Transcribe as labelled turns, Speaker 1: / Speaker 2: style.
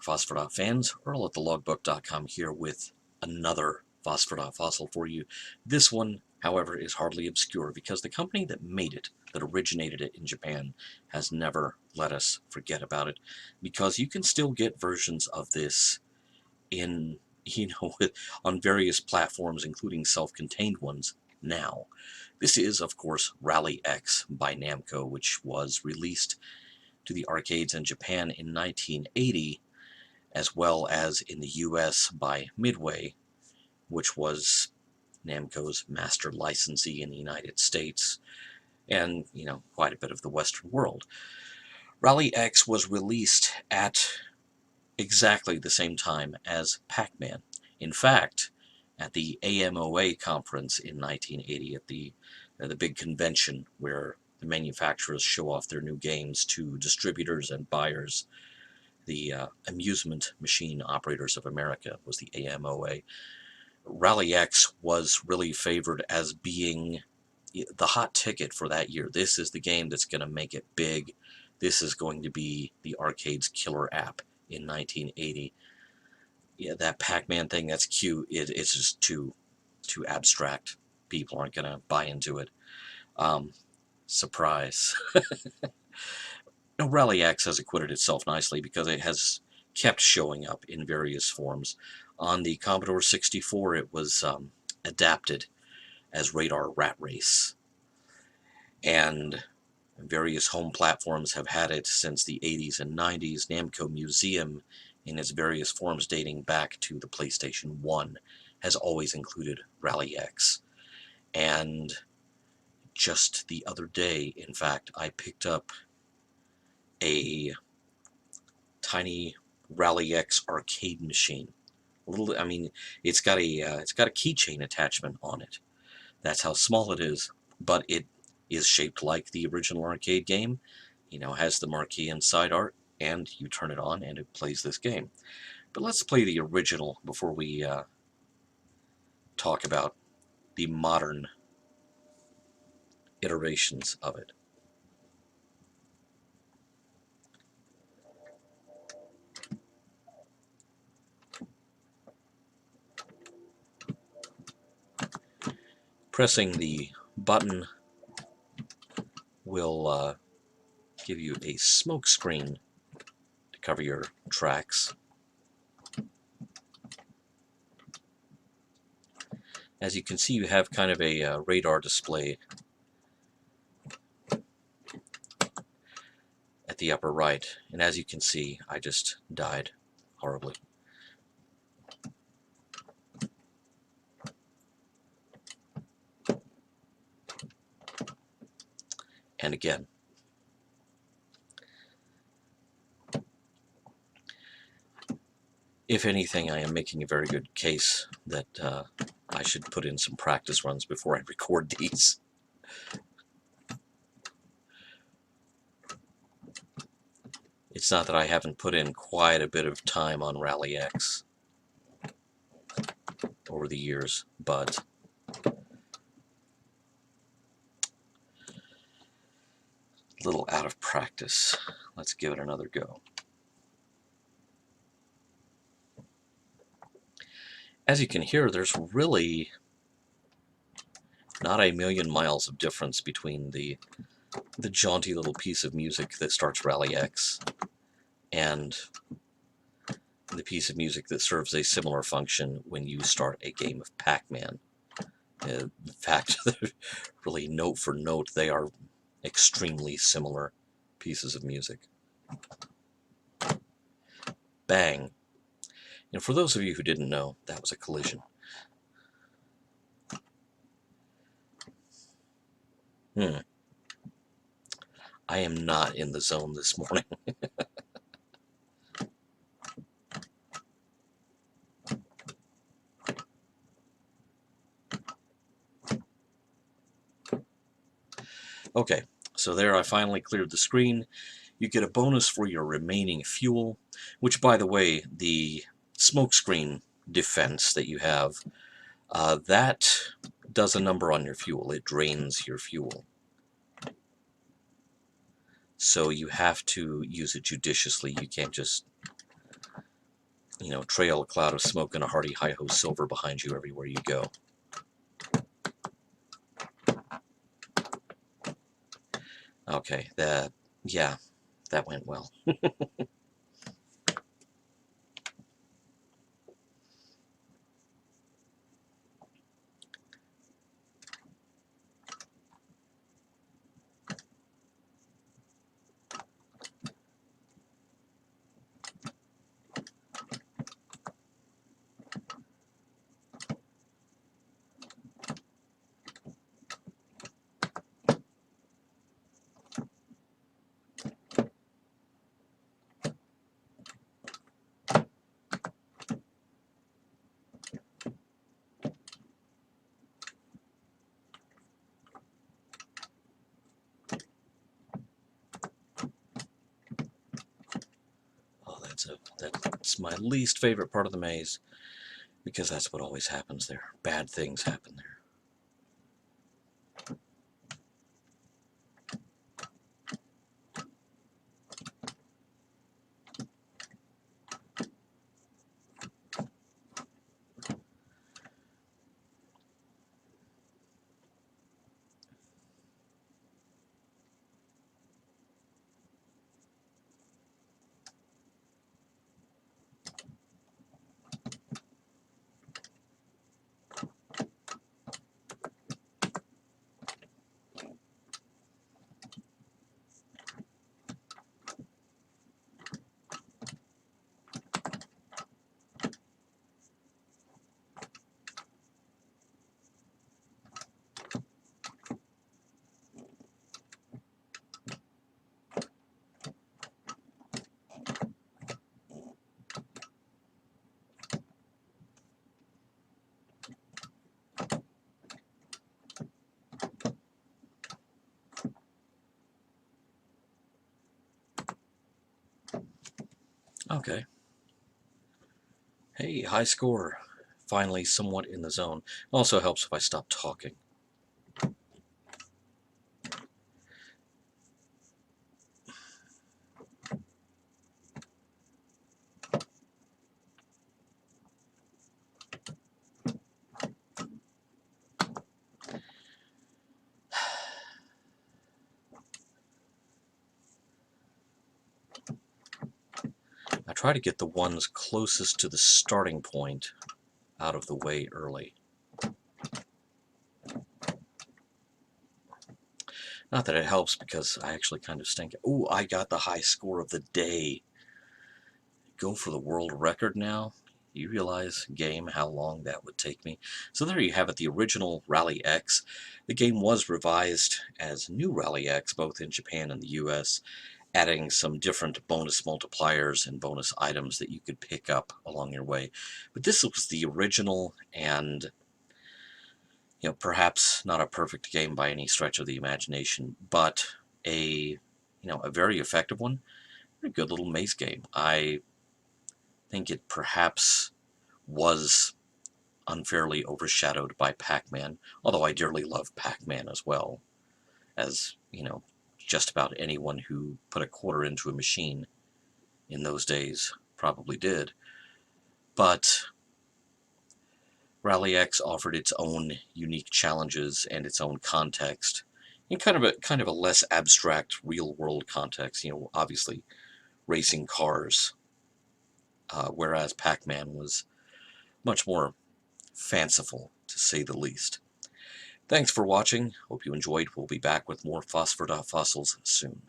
Speaker 1: Phosphor Dot fans, Earl at thelogbook.com here with another Phosphor Dot fossil for you. This one, however, is hardly obscure because the company that made it, that originated it in Japan, has never let us forget about it, because you can still get versions of this in, on various platforms, including self-contained ones now. This is, of course, Rally X by Namco, which was released to the arcades in Japan in 1980, as well as in the US by Midway, which was Namco's master licensee in the United States and, quite a bit of the Western world. Rally X was released at exactly the same time as Pac-Man. In fact, at the AMOA conference in 1980, at the big convention where the manufacturers show off their new games to distributors and buyers, the Amusement Machine Operators of America was the AMOA. Rally X was really favored as being the hot ticket for that year. This is the game that's going to make it big. This is going to be the arcade's killer app in 1980. Yeah, that Pac-Man thing, that's cute. It's just too abstract. People aren't going to buy into it. Surprise. Now, Rally X has acquitted itself nicely because it has kept showing up in various forms. On the Commodore 64, it was adapted as Radar Rat Race. And various home platforms have had it since the 80s and 90s. Namco Museum, in its various forms dating back to the PlayStation 1, has always included Rally X. And just the other day, in fact, I picked up a tiny Rally X arcade machine. It's got a keychain attachment on it. That's how small it is, but it is shaped like the original arcade game. Has the marquee and side art, and you turn it on and it plays this game. But let's play the original before we talk about the modern iterations of it. Pressing the button will give you a smoke screen to cover your tracks. As you can see, you have kind of a radar display at the upper right, and as you can see, I just died horribly. And again. If anything, I am making a very good case that I should put in some practice runs before I record these. It's not that I haven't put in quite a bit of time on Rally X over the years, but a little out of practice. Let's give it another go. As you can hear, there's really not a million miles of difference between the jaunty little piece of music that starts Rally X and the piece of music that serves a similar function when you start a game of Pac-Man. In fact, really note for note, they are extremely similar pieces of music. Bang. And for those of you who didn't know, that was a collision. I am not in the zone this morning. Okay, so there I finally cleared the screen. You get a bonus for your remaining fuel, which, by the way, the smokescreen defense that you have, that does a number on your fuel. It drains your fuel. So you have to use it judiciously. You can't just trail a cloud of smoke and a hearty hi-ho silver behind you everywhere you go. Okay, yeah, that went well. Oh, that's my least favorite part of the maze, because that's what always happens there. Bad things happen there. Okay. Hey, high score. Finally somewhat in the zone. Also helps if I stop talking. I try to get the ones closest to the starting point out of the way early. Not that it helps, because I actually kind of stink. Ooh, I got the high score of the day. Go for the world record now? You realize, game, how long that would take me? So there you have it, the original Rally X. The game was revised as New Rally X, both in Japan and the US, adding some different bonus multipliers and bonus items that you could pick up along your way. But this was the original, and perhaps not a perfect game by any stretch of the imagination, but a very effective one. A good little maze game. I think it perhaps was unfairly overshadowed by Pac-Man, although I dearly love Pac-Man as well, as, just about anyone who put a quarter into a machine in those days probably did. But Rally X offered its own unique challenges and its own context, in kind of a less abstract real-world context. Obviously racing cars, whereas Pac-Man was much more fanciful, to say the least. Thanks for watching. Hope you enjoyed. We'll be back with more Phosphor Dot Fossils soon.